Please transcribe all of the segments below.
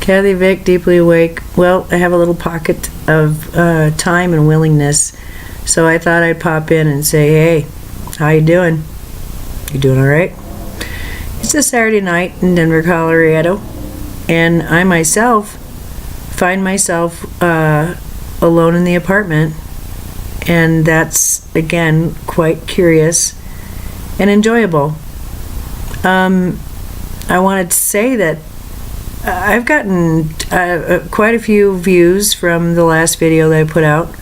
Kathy Vick, deeply awake. Well, I have a little pocket of time and willingness, so I thought I'd pop in and say, hey, how you doing? You doing all right? It's a Saturday night in Denver, Colorado, and I myself find myself alone in the apartment, and that's, again, quite curious and enjoyable. I wanted to say that I've gotten quite a few views from the last video that I put out.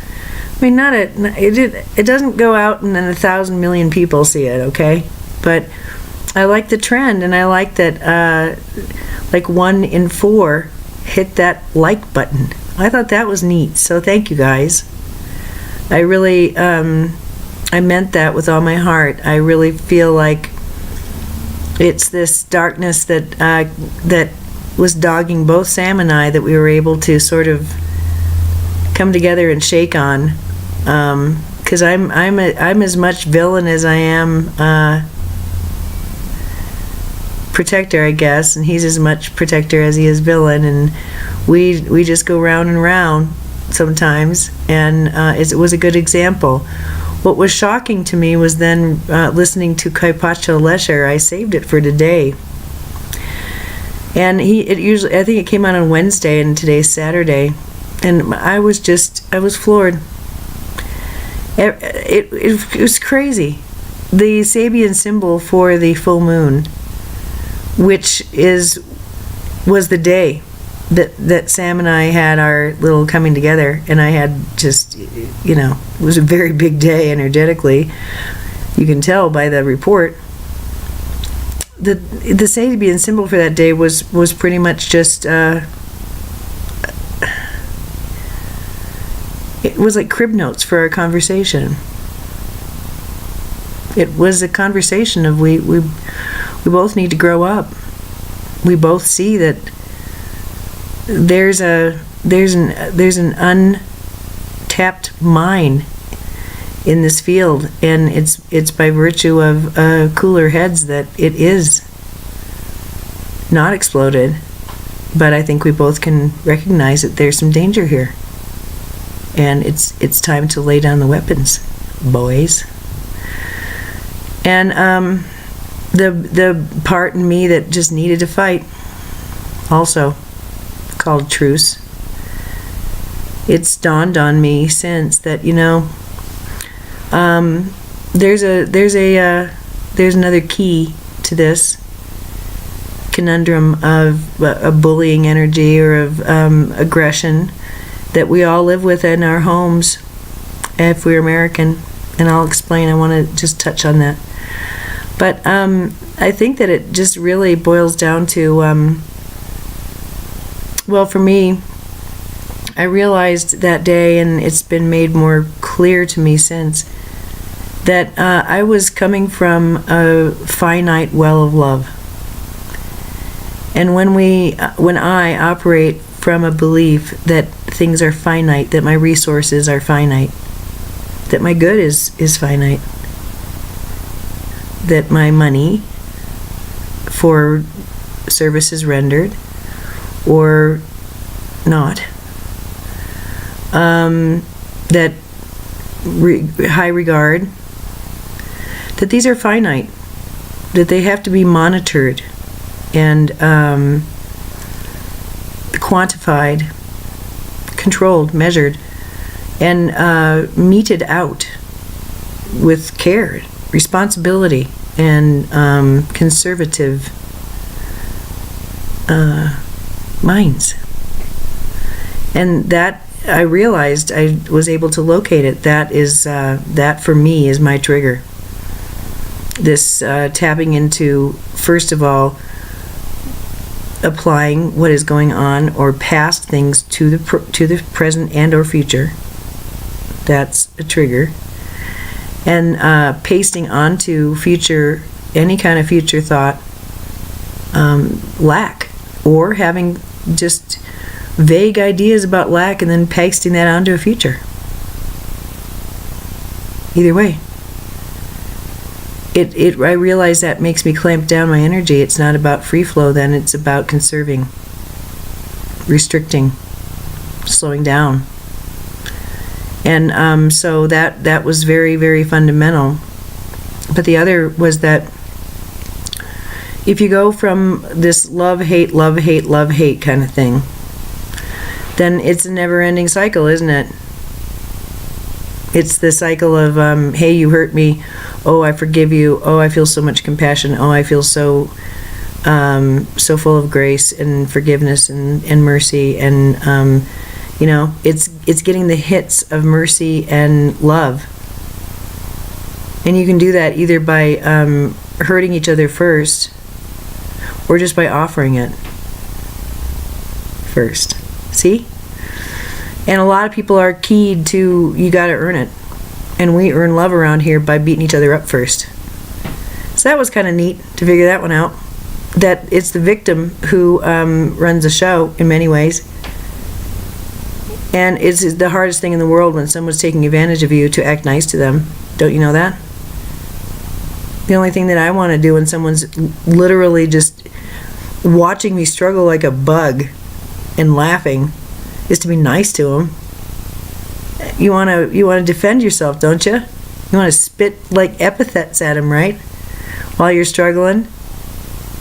I mean, it doesn't go out and then 1,000 million people see it, okay? But I like the trend, and I like that like 1 in 4 hit that like button. I thought that was neat, so thank you guys. I really, I meant that with all my heart. I really feel like it's this darkness that that was dogging both Sam and I that we were able to sort of come together and shake on. Because I'm as much villain as I am protector, I guess, and he's as much protector as he is villain, and we just go round and round sometimes, and it was a good example. What was shocking to me was then listening to Kaipacho Lesher. I saved it for today, and I think it came out on Wednesday, and today's Saturday, and I was floored. It was crazy. The Sabian symbol for the full moon, which was the day that Sam and I had our little coming together, and I had just, it was a very big day energetically. You can tell by the report. The Sabian symbol for that day was pretty much just it was like crib notes for our conversation. It was a conversation of we both need to grow up. We both see that there's an untapped mine in this field, and it's by virtue of cooler heads that it is not exploded. But I think we both can recognize that there's some danger here, and it's time to lay down the weapons, boys. And the part in me that just needed to fight also called truce. It's dawned on me since that there's another key to this conundrum of a bullying energy or of aggression that we all live with in our homes if we're American, and I'll explain. I want to just touch on that. But I think that it just really boils down to, well, for me, I realized that day, and it's been made more clear to me since, that I was coming from a finite well of love. And when I operate from a belief that things are finite, that my resources are finite, that my good is finite, that my money for services rendered or not, that high regard, that these are finite, that they have to be monitored and quantified, controlled, measured, and meted out with care, responsibility, and conservative minds. And that, I realized, I was able to locate it. That for me is my trigger. This tapping into, first of all, applying what is going on or past things to the present and or future. That's a trigger. And pasting onto future, any kind of future thought, lack, or having just vague ideas about lack and then pasting that onto a future. Either way, I realize that makes me clamp down my energy. It's not about free flow then, it's about conserving. restricting, slowing down. And so that was very, very fundamental. But the other was that if you go from this love, hate, love, hate, love, hate kind of thing, then it's a never-ending cycle, isn't it? It's the cycle of, hey, you hurt me. Oh, I forgive you. Oh, I feel so much compassion. Oh, I feel so full of grace and forgiveness and mercy. And, it's getting the hits of mercy and love. And you can do that either by hurting each other first, or just by offering it first. See? And a lot of people are keyed to, you gotta earn it. And we earn love around here by beating each other up first. So that was kind of neat to figure that one out. That it's the victim who runs the show in many ways. And it's the hardest thing in the world when someone's taking advantage of you to act nice to them. Don't you know that? The only thing that I want to do when someone's literally just watching me struggle like a bug and laughing is to be nice to them. You want to defend yourself, don't you? You want to spit like epithets at them, right? While you're struggling.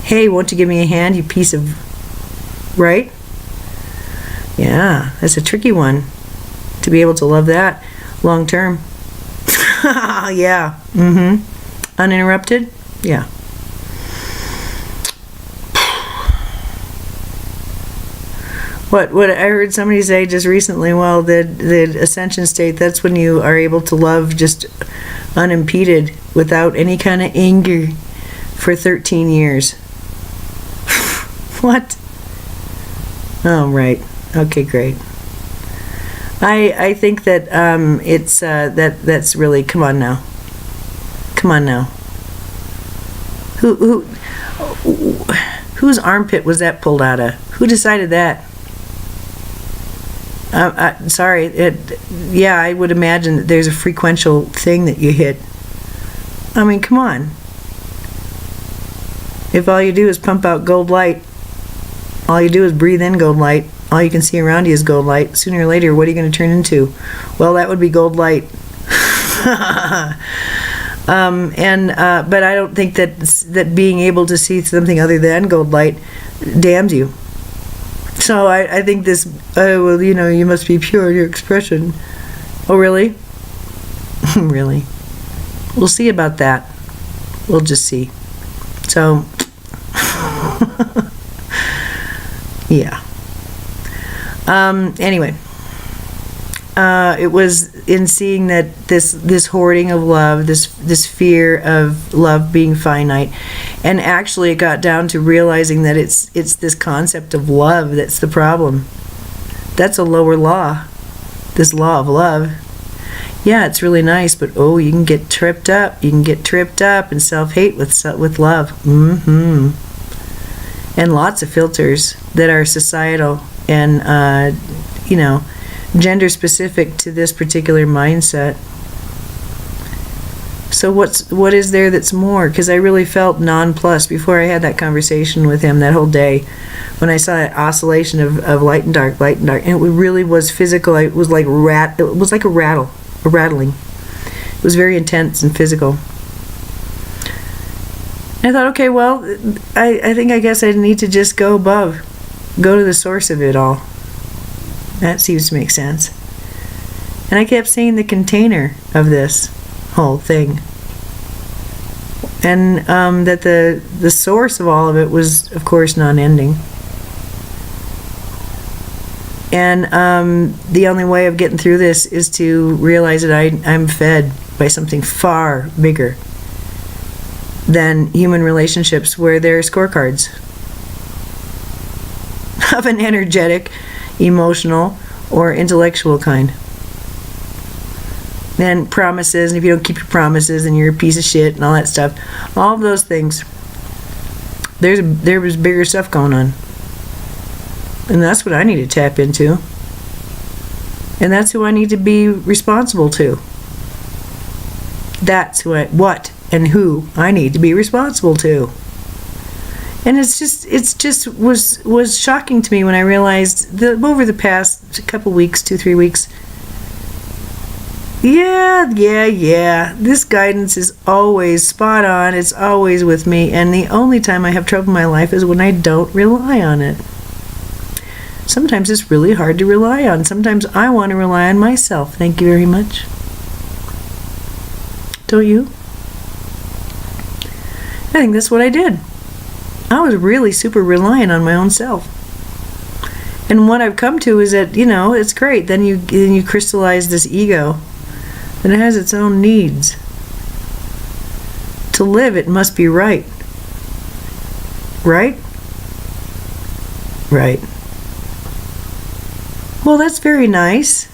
Hey, won't you give me a hand, you piece of... Right? Yeah, that's a tricky one. To be able to love that long term. Yeah. Uninterrupted? Yeah. What I heard somebody say just recently, well, the ascension state, that's when you are able to love just unimpeded without any kind of anger for 13 years. What? Oh, right. Okay, great. I think that it's that's really, come on now. Whose armpit was that pulled out of? Who decided that? Sorry. Yeah, I would imagine that there's a frequential thing that you hit. I mean, come on. If all you do is pump out gold light, all you do is breathe in gold light, all you can see around you is gold light, sooner or later, what are you going to turn into? Well, that would be gold light. But I don't think that being able to see something other than gold light damns you. So I think this, well, you must be pure in your expression. Oh, really? Really? We'll see about that. We'll just see. So, yeah. Anyway. It was in seeing that this hoarding of love, this fear of love being finite, and actually it got down to realizing that it's this concept of love that's the problem. That's a lower law, this law of love. Yeah, it's really nice, but oh, you can get tripped up. You can get tripped up and self-hate with love. And lots of filters that are societal and gender specific to this particular mindset. So what is there that's more? Because I really felt nonplussed before I had that conversation with him that whole day, when I saw that oscillation of light and dark, and it really was physical. It was like a rattling. It was very intense and physical. And I thought, okay, well, I guess I need to just go above, go to the source of it all. That seems to make sense. And I kept seeing the container of this whole thing. And that the source of all of it was, of course, non-ending. And the only way of getting through this is to realize that I'm fed by something far bigger than human relationships, where there are scorecards of an energetic, emotional, or intellectual kind. And promises, and if you don't keep your promises, then you're a piece of shit, and all that stuff. All of those things. There was bigger stuff going on. And that's what I need to tap into. And that's who I need to be responsible to. That's what and who I need to be responsible to. And it's just was shocking to me when I realized that over the past couple weeks, 2-3 weeks, yeah, this guidance is always spot on. It's always with me, and the only time I have trouble in my life is when I don't rely on it. Sometimes it's really hard to rely on. Sometimes I want to rely on myself. Thank you very much. Don't you? I think that's what I did. I was really super reliant on my own self. And what I've come to is that, it's great. Then you crystallize this ego. And it has its own needs. To live, it must be right. Right? Right. Well, that's very nice.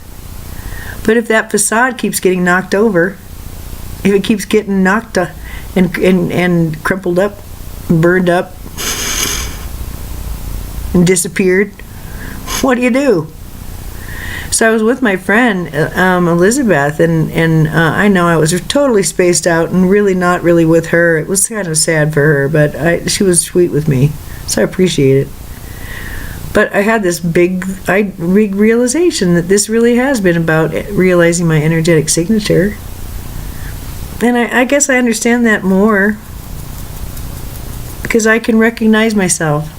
But if that facade keeps getting knocked over, if it keeps getting knocked and crumpled up, and burned up, and disappeared, what do? So I was with my friend Elizabeth, and I know I was totally spaced out and really not really with her. It was kind of sad for her, but she was sweet with me, so I appreciate it. But I had this big realization that this really has been about realizing my energetic signature. And I guess I understand that more because I can recognize myself.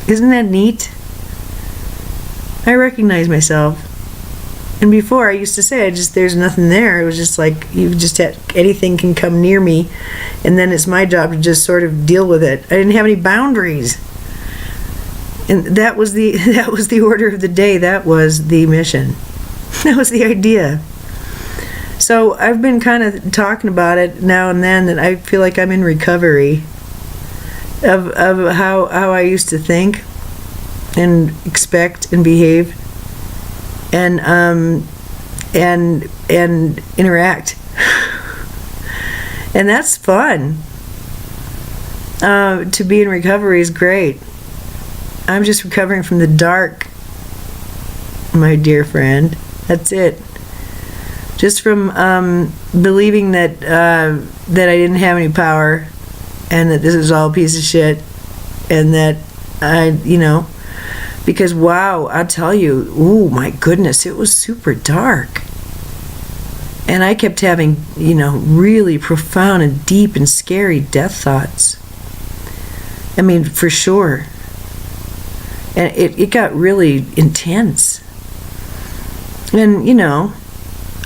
Isn't that neat? I recognize myself. And before I used to say, there's nothing there. It was just like, anything can come near me, and then it's my job to just sort of deal with it. I didn't have any boundaries. And that was the order of the day. That was the mission. That was the idea. So I've been kind of talking about it now and then, that I feel like I'm in recovery of how I used to think and expect and behave and interact. And that's fun. To be in recovery is great. I'm just recovering from the dark, my dear friend. That's it. Just from believing that I didn't have any power, and that this is all a piece of shit, and that because wow, I'll tell you, oh my goodness, it was super dark. And I kept having, really profound and deep and scary death thoughts. I mean, for sure. And it got really intense. And,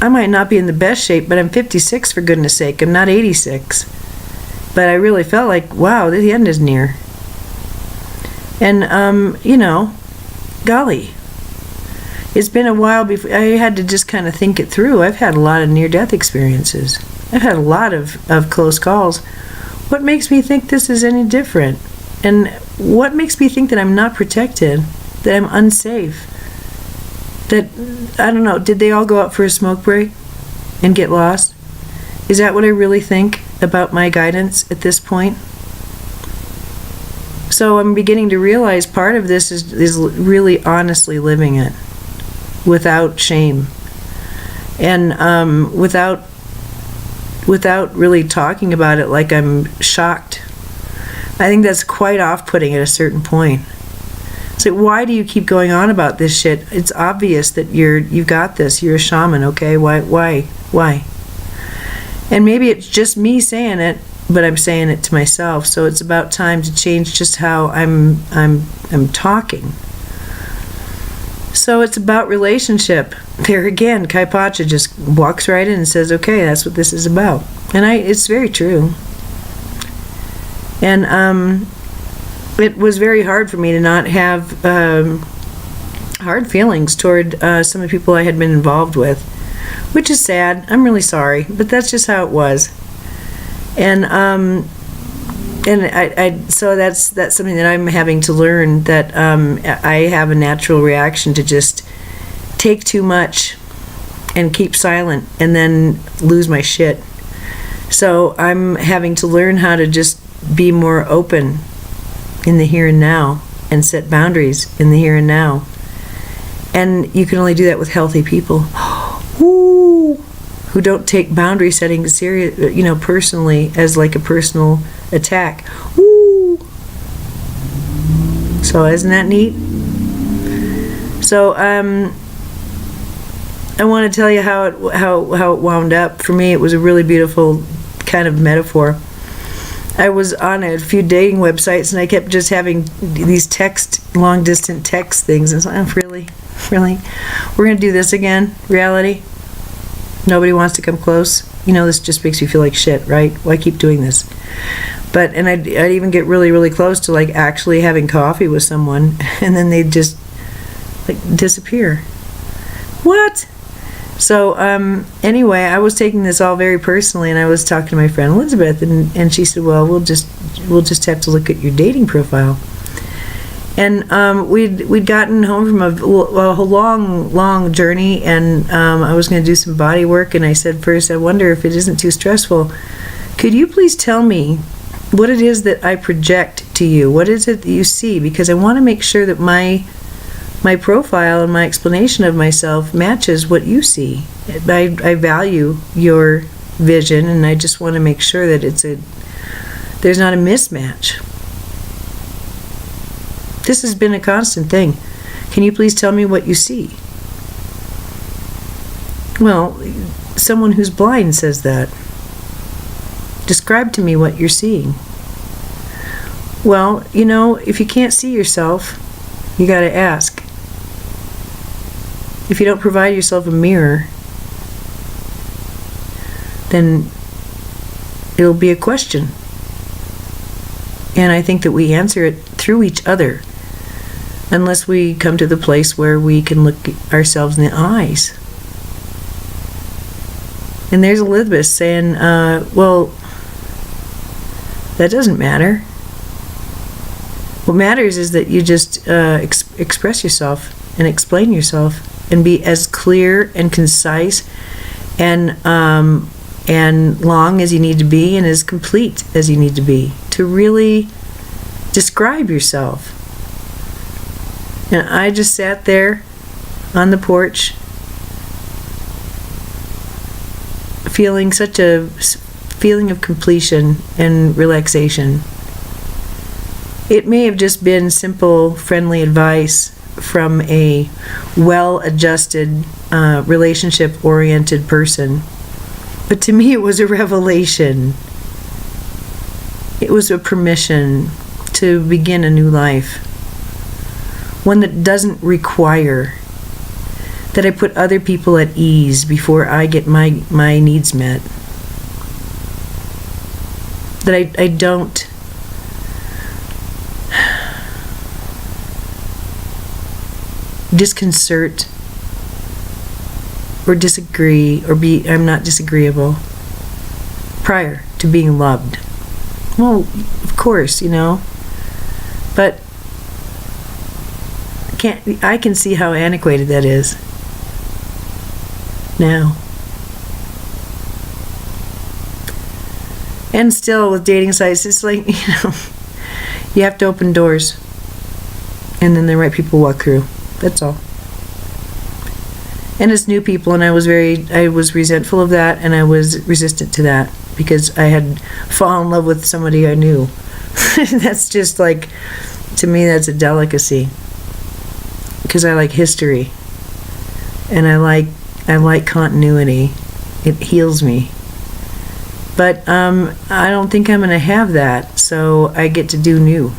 I might not be in the best shape, but I'm 56 for goodness sake. I'm not 86. But I really felt like, wow, the end is near. And, golly, it's been a while before I had to just kind of think it through. I've had a lot of near-death experiences. I've had a lot of close calls. What makes me think this is any different? And what makes me think that I'm not protected, that I'm unsafe? That, I don't know, did they all go out for a smoke break and get lost? Is that what I really think about my guidance at this point? So I'm beginning to realize part of this is really honestly living it without shame and without really talking about it like I'm shocked. I think that's quite off-putting at a certain point. It's like, why do you keep going on about this shit? It's obvious that you've got this. You're a shaman, okay? Why? And maybe it's just me saying it, but I'm saying it to myself. So it's about time to change just how I'm talking. So it's about relationship. There again, Kaipacha just walks right in and says, okay, that's what this is about. And it's very true. And it was very hard for me to not have hard feelings toward some of the people I had been involved with, which is sad. I'm really sorry, but that's just how it was. And so that's something that I'm having to learn, that I have a natural reaction to just take too much and keep silent and then lose my shit. So I'm having to learn how to just be more open in the here and now and set boundaries in the here and now. And you can only do that with healthy people. Ooh, who don't take boundary setting serious, personally, as like a personal attack. Ooh. So isn't that neat? So I want to tell you how it wound up. For me, it was a really beautiful kind of metaphor. I was on a few dating websites, and I kept just having these long distance text things. And it's like, oh, really? We're going to do this again? Reality? Nobody wants to come close? You know, this just makes you feel like shit, right? Why keep doing this? And I'd even get really, really close to like actually having coffee with someone, and then they'd just like disappear. What? So anyway, I was taking this all very personally, and I was talking to my friend Elizabeth, and she said, well, we'll just have to look at your dating profile. And we'd gotten home from a long journey, and I was going to do some body work, and I said, first, I wonder if it isn't too stressful. Could you please tell me what it is that I project to you? What is it that you see? Because I want to make sure that my profile and my explanation of myself matches what you see. I value your vision, and I just want to make sure that there's not a mismatch. This has been a constant thing. Can you please tell me what you see? Well, someone who's blind says that. Describe to me what you're seeing. Well, you know, if you can't see yourself, you got to ask. If you don't provide yourself a mirror, then it'll be a question. And I think that we answer it through each other, unless we come to the place where we can look ourselves in the eyes. And there's Elizabeth saying, well, that doesn't matter. What matters is that you just express yourself and explain yourself and be as clear and concise and long as you need to be, and as complete as you need to be, to really describe yourself. And I just sat there on the porch feeling such a feeling of completion and relaxation. It may have just been simple, friendly advice from a well-adjusted, relationship-oriented person. But to me, it was a revelation. It was a permission to begin a new life. One that doesn't require that I put other people at ease before I get my needs met. That I don't disconcert or disagree or I'm not disagreeable prior to being loved. Well, of course, you know, but I can see how antiquated that is now. And still with dating sites, it's like, you know, you have to open doors and then the right people walk through. That's all. And it's new people, and I was resentful of that, and I was resistant to that because I had fallen in love with somebody I knew. That's just like, to me, that's a delicacy. Because I like history, and I like continuity. It heals me. But I don't think I'm going to have that, so I get to do new.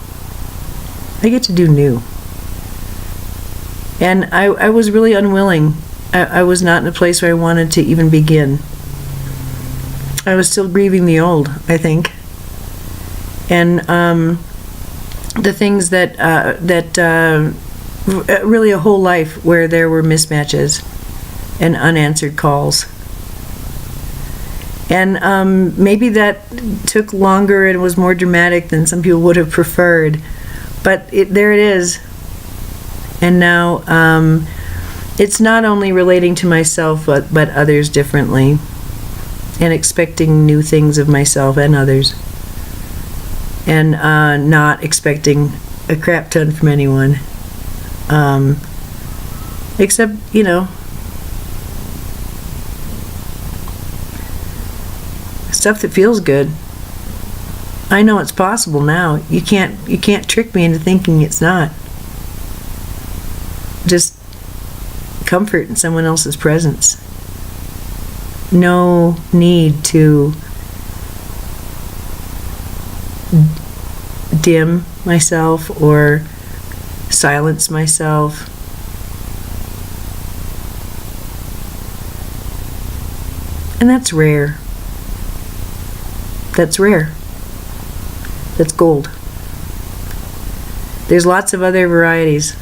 And I was really unwilling. I was not in a place where I wanted to even begin. I was still grieving the old, I think. And the things that really a whole life where there were mismatches and unanswered calls. And maybe that took longer and was more dramatic than some people would have preferred. But there it is. And now it's not only relating to myself, but others differently. And expecting new things of myself and others. And not expecting a crap ton from anyone. Except, you know, stuff that feels good. I know it's possible now. You can't trick me into thinking it's not. just comfort in someone else's presence. No need to dim myself or silence myself. And that's rare. That's rare. That's gold. There's lots of other varieties.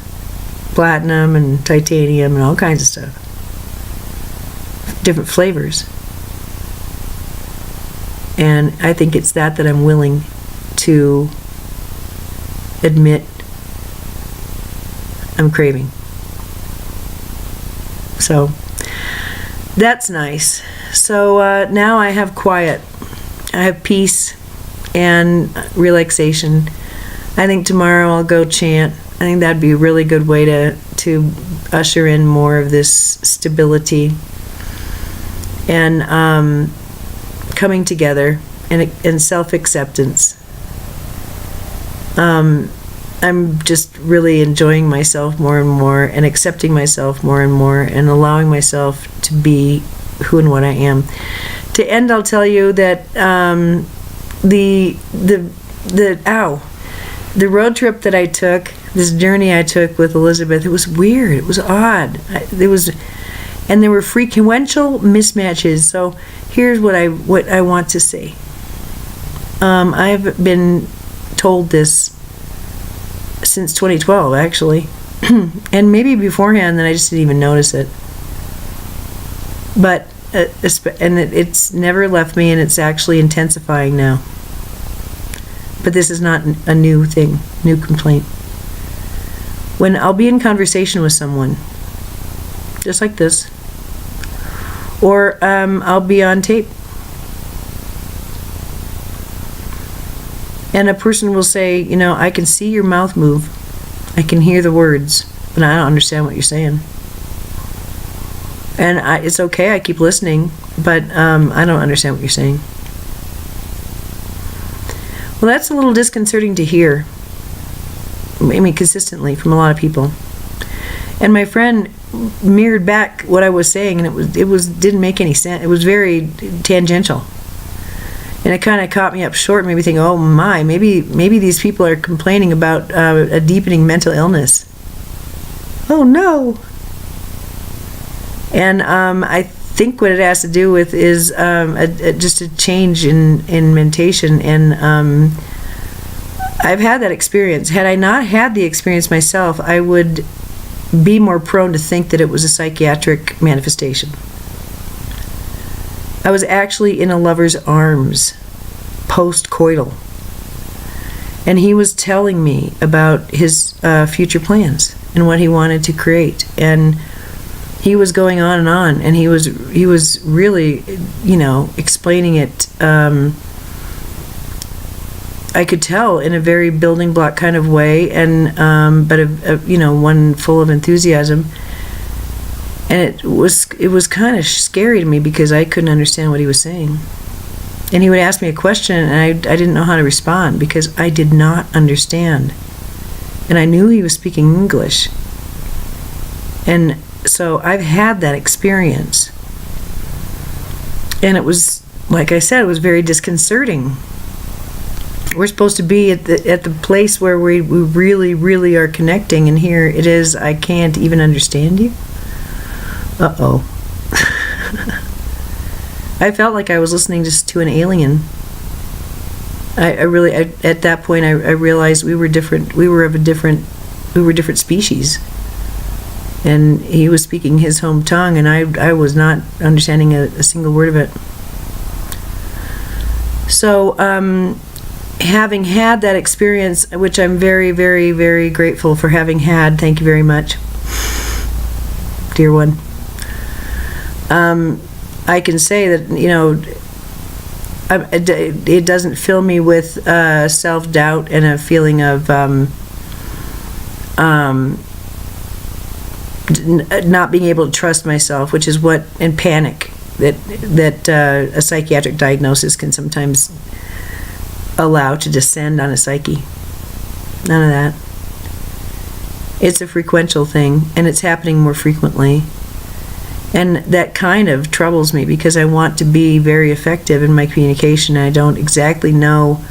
Platinum and titanium and all kinds of stuff. Different flavors. And I think it's that I'm willing to admit I'm craving. So that's nice. So now I have quiet. I have peace and relaxation. I think tomorrow I'll go chant. I think that'd be a really good way to usher in more of this stability and coming together and self-acceptance. I'm just really enjoying myself more and more and accepting myself more and more and allowing myself to be who and what I am. To end, I'll tell you that the road trip that I took, this journey I took with Elizabeth, it was weird. It was odd. And there were frequential mismatches. So here's what I want to say. I've been told this since 2012, actually, and maybe beforehand, then I just didn't even notice it. But it's never left me, and it's actually intensifying now. But this is not a new thing, new complaint. When I'll be in conversation with someone, just like this, or I'll be on tape, and a person will say, I can see your mouth move, I can hear the words, but I don't understand what you're saying. And it's okay, I keep listening, but I don't understand what you're saying. Well, that's a little disconcerting to hear. I mean, consistently from a lot of people. And my friend mirrored back what I was saying, and it didn't make any sense. It was very tangential. And it kind of caught me up short, made me think, oh my, maybe these people are complaining about a deepening mental illness. Oh no. And I think what it has to do with is just a change in meditation. And I've had that experience. Had I not had the experience myself, I would be more prone to think that it was a psychiatric manifestation. I was actually in a lover's arms, post-coital. And he was telling me about his future plans and what he wanted to create. And he was going on, and he was really, explaining it. I could tell in a very building block kind of way, and but one full of enthusiasm. And it was kind of scary to me because I couldn't understand what he was saying. And he would ask me a question, and I didn't know how to respond because I did not understand. And I knew he was speaking English. And so I've had that experience. And it was, like I said, it was very disconcerting. We're supposed to be at the place where we really, really are connecting, and here it is, I can't even understand you. Uh-oh. I felt like I was listening just to an alien. I really, at that point, I realized we were different. We were different species. And he was speaking his home tongue, and I was not understanding a single word of it. So, having had that experience, which I'm very, very, very grateful for having had, thank you very much, dear one. I can say that, it doesn't fill me with self-doubt and a feeling of not being able to trust myself, which is what, and panic, that a psychiatric diagnosis can sometimes allow to descend on a psyche. None of that. It's a frequential thing, and it's happening more frequently. And that kind of troubles me because I want to be very effective in my communication, and I don't exactly know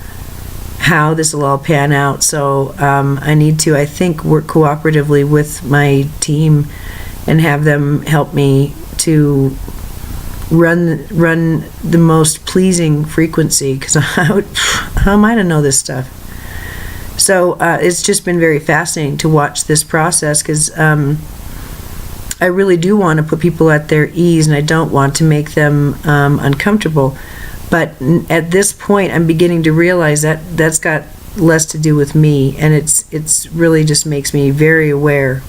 how this will all pan out. So I need to, I think, work cooperatively with my team and have them help me to run the most pleasing frequency, because how am I to know this stuff? So it's just been very fascinating to watch this process, because I really do want to put people at their ease, and I don't want to make them uncomfortable. But at this point, I'm beginning to realize that that's got less to do with me, and it's really just makes me very aware.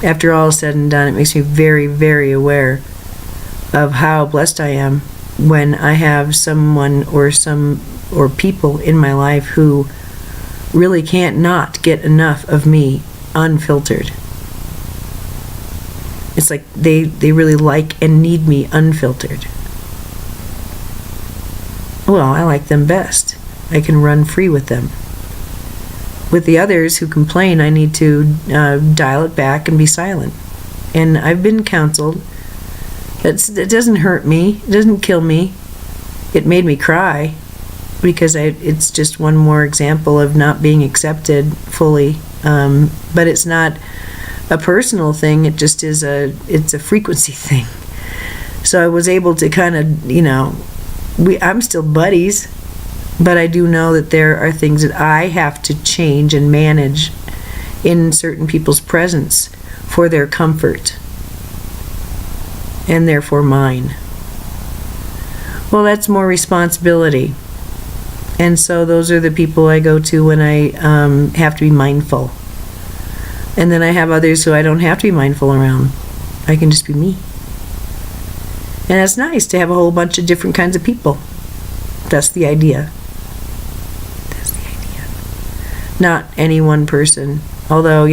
After all is said and done, it makes me very, very aware of how blessed I am when I have someone or people in my life who really can't not get enough of me unfiltered. It's like they really like and need me unfiltered. Well, I like them best. I can run free with them. With the others who complain, I need to dial it back and be silent. And I've been counseled. It doesn't hurt me. It doesn't kill me. It made me cry, because it's just one more example of not being accepted fully. But it's not a personal thing. It just is it's a frequency thing. So I was able to kind of, I'm still buddies, but I do know that there are things that I have to change and manage in certain people's presence for their comfort, and therefore mine. Well, that's more responsibility. And so those are the people I go to when I have to be mindful. And then I have others who I don't have to be mindful around. I can just be me. And it's nice to have a whole bunch of different kinds of people. That's the idea. That's the idea. Not any one person. Although,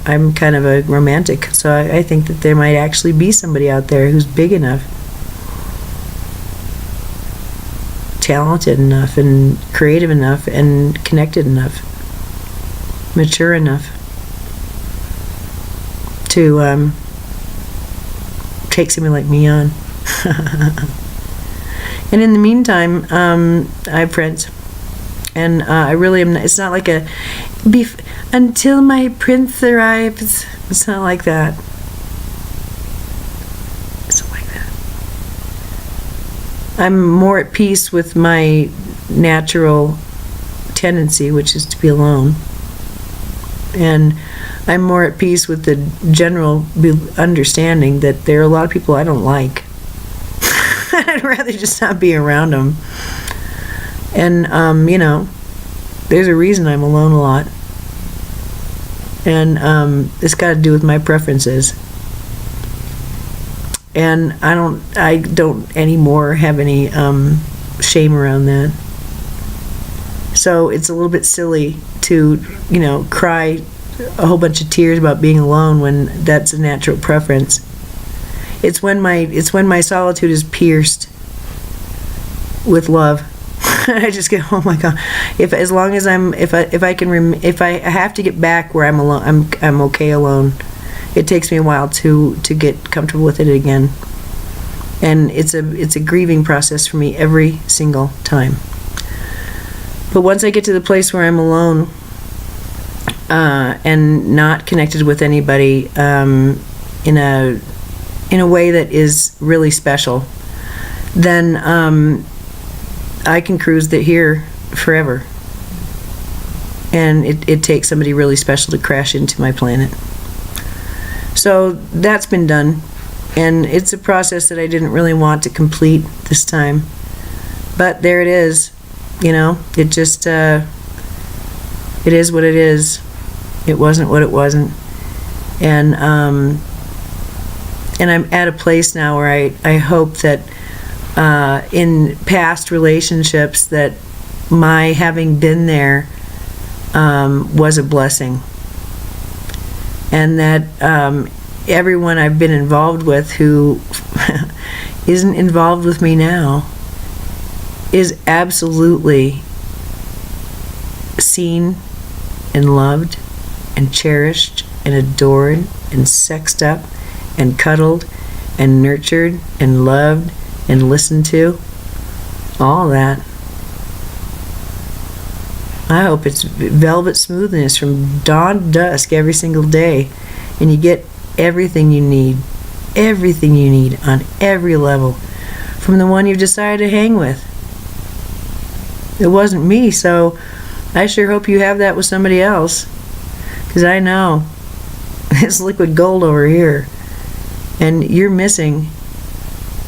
I'm kind of a romantic, so I think that there might actually be somebody out there who's big enough, talented enough, and creative enough, and connected enough, mature enough to take somebody like me on. And in the meantime, I have friends, and I really am. It's not like a until my prince arrives. It's not like that. It's not like that. I'm more at peace with my natural tendency, which is to be alone, and I'm more at peace with the general understanding that there are a lot of people I don't like. I'd rather just not be around them. And, there's a reason I'm alone a lot. And it's got to do with my preferences. And I don't anymore have any shame around that. So it's a little bit silly to, cry a whole bunch of tears about being alone when that's a natural preference. It's when my solitude is pierced with love. I just get, oh my God! If I have to get back where I'm alone, I'm okay alone. It takes me a while to get comfortable with it again, and it's a grieving process for me every single time. But once I get to the place where I'm alone and not connected with anybody in a way that is really special, then I can cruise here forever. And it takes somebody really special to crash into my planet. So that's been done, and it's a process that I didn't really want to complete this time. But there it is. It just it is what it is. It wasn't what it wasn't. And I'm at a place now where I hope that in past relationships that my having been there was a blessing, and that everyone I've been involved with who isn't involved with me now is absolutely seen and loved and cherished and adored and sexed up and cuddled and nurtured and loved and listened to. All that. I hope it's velvet smoothness from dawn to dusk every single day, and you get everything you need on every level from the one you've decided to hang with. It wasn't me, so I sure hope you have that with somebody else, because I know it's liquid gold over here and you're missing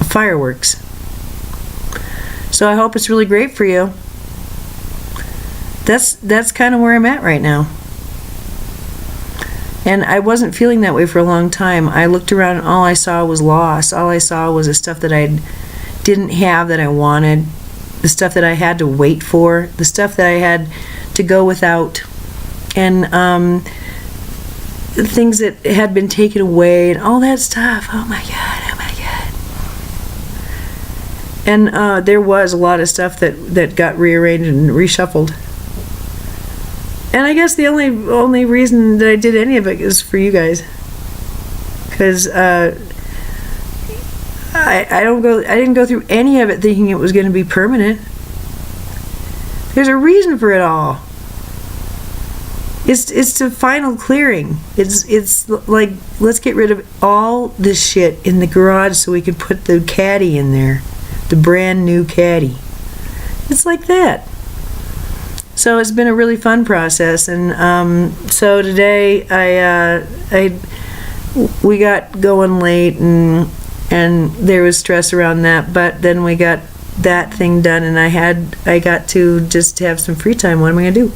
fireworks. So I hope it's really great for you. That's kind of where I'm at right now. And I wasn't feeling that way for a long time. I looked around and all I saw was loss. All I saw was the stuff that I didn't have that I wanted, the stuff that I had to wait for, the stuff that I had to go without, and things that had been taken away, and all that stuff. Oh my God, oh my God. And there was a lot of stuff that got rearranged and reshuffled. And I guess the only reason that I did any of it is for you guys, because I didn't go through any of it thinking it was going to be permanent. There's a reason for it all. It's the final clearing. It's like, let's get rid of all this shit in the garage so we can put the caddy in there, the brand new caddy. It's like that. So it's been a really fun process, and so today we got going late, and there was stress around that, but then we got that thing done, and I got to just have some free time. What am I gonna do?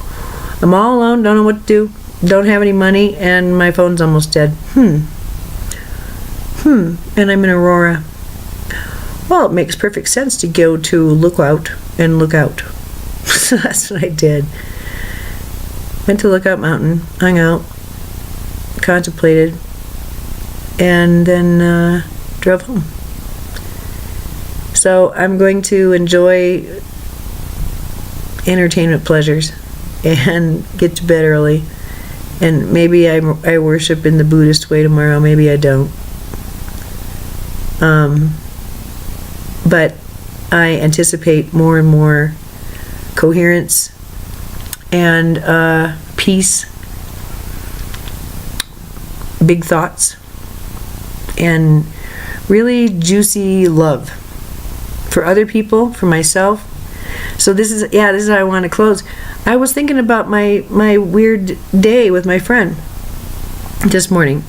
I'm all alone, don't know what to do, don't have any money, and my phone's almost dead. And I'm in Aurora. Well, it makes perfect sense to go to Lookout and look out. So that's what I did. Went to Lookout Mountain, hung out, contemplated, and then drove home. So I'm going to enjoy entertainment pleasures and get to bed early. And maybe I worship in the Buddhist way tomorrow, maybe I don't. But I anticipate more and more coherence and peace, big thoughts, and really juicy love for other people, for myself. So this is how I want to close. I was thinking about my weird day with my friend this morning,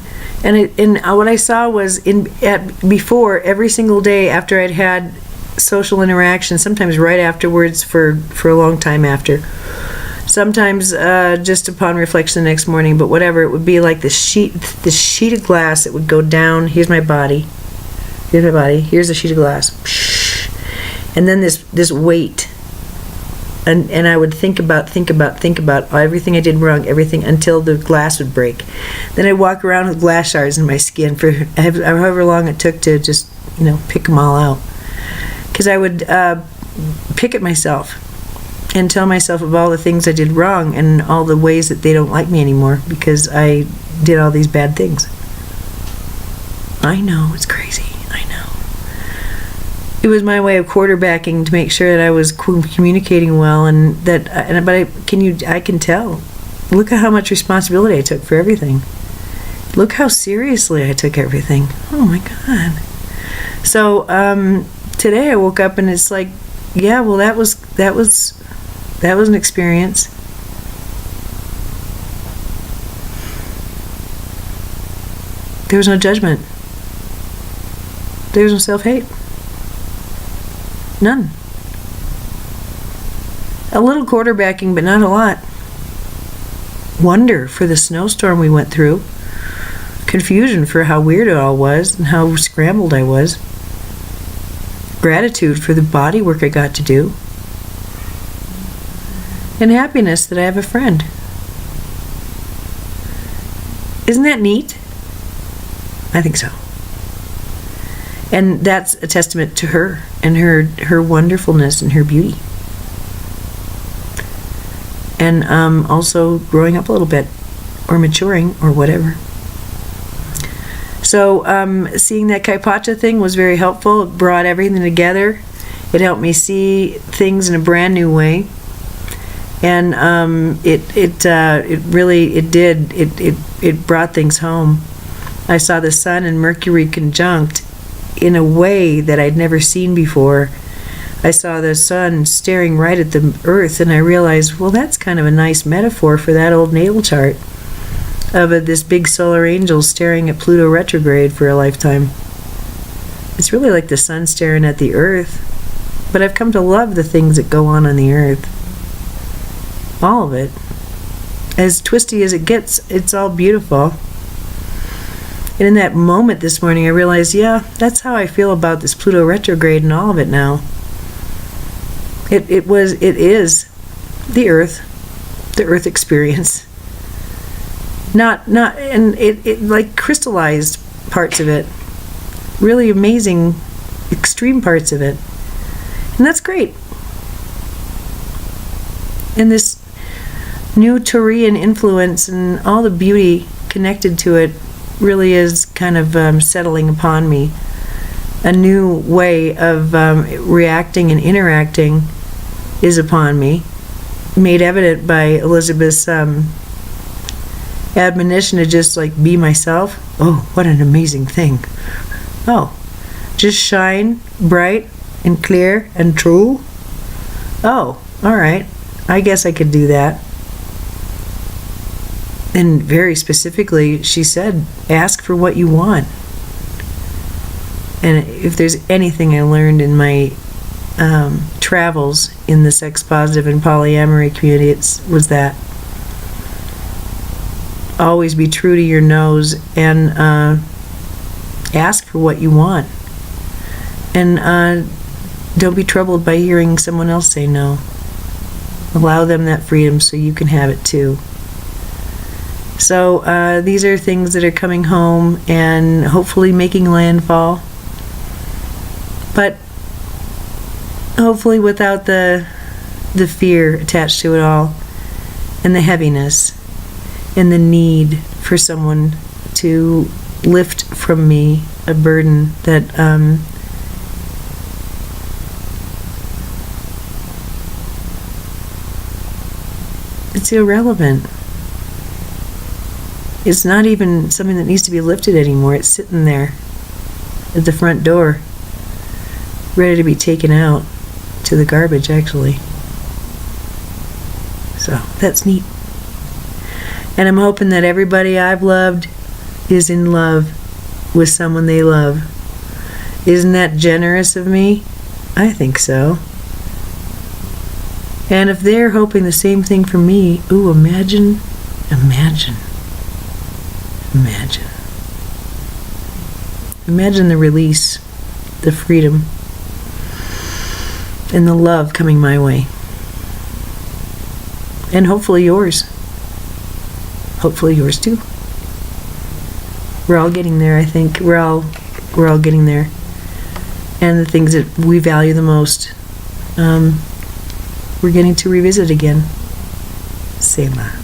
and what I saw was before, every single day after I'd had social interaction, sometimes right afterwards for a long time after, sometimes just upon reflection the next morning, but whatever, it would be like the sheet of glass that would go down. Here's my body, here's a sheet of glass, and then this weight, and I would think about everything I did wrong, everything, until the glass would break. Then I'd walk around with glass shards in my skin for however long it took to just pick them all out. Because I would pick at myself and tell myself of all the things I did wrong and all the ways that they don't like me anymore because I did all these bad things. I know, it's crazy. I know. It was my way of quarterbacking to make sure that I was communicating well, but I can tell. Look at how much responsibility I took for everything. Look how seriously I took everything. Oh my God. So, today I woke up and it's like, yeah, well, that was an experience. There was no judgment. There was no self-hate. None. A little quarterbacking, but not a lot. Wonder for the snowstorm we went through. Confusion for how weird it all was and how scrambled I was. Gratitude for the body work I got to do. And happiness that I have a friend. Isn't that neat? I think so. And that's a testament to her and her wonderfulness and her beauty. And also growing up a little bit, or maturing or whatever. So seeing that Kaipacha thing was very helpful. It brought everything together. It helped me see things in a brand new way. And it brought things home. I saw the Sun and Mercury conjunct in a way that I'd never seen before. I saw the Sun staring right at the Earth, and I realized, well, that's kind of a nice metaphor for that old natal chart of this big solar angel staring at Pluto retrograde for a lifetime. It's really like the Sun staring at the Earth, but I've come to love the things that go on the Earth. All of it. As twisty as it gets, it's all beautiful. And in that moment this morning, I realized, yeah, that's how I feel about this Pluto retrograde and all of it now. It is the Earth experience. And it like crystallized parts of it. Really amazing, extreme parts of it. And that's great. And this new Taurian influence and all the beauty connected to it really is kind of settling upon me. A new way of reacting and interacting is upon me, made evident by Elizabeth's admonition to just like be myself. Oh, what an amazing thing. Oh, just shine bright and clear and true. Oh, all right. I guess I could do that. And very specifically, she said, ask for what you want. And if there's anything I learned in my travels in the sex positive and polyamory community, it was that. Always be true to your nose and ask for what you want. And don't be troubled by hearing someone else say no. Allow them that freedom so you can have it too. So these are things that are coming home and hopefully making landfall. But hopefully without the fear attached to it all, and the heaviness, and the need for someone to lift from me a burden that it's irrelevant. It's not even something that needs to be lifted anymore. It's sitting there at the front door, ready to be taken out to the garbage, actually. So that's neat. And I'm hoping that everybody I've loved is in love with someone they love. Isn't that generous of me? I think so. And if they're hoping the same thing for me, ooh, imagine. Imagine the release, the freedom, and the love coming my way. And hopefully yours. Hopefully yours too. We're all getting there, I think. We're all getting there. And the things that we value the most, we're getting to revisit again. Sela.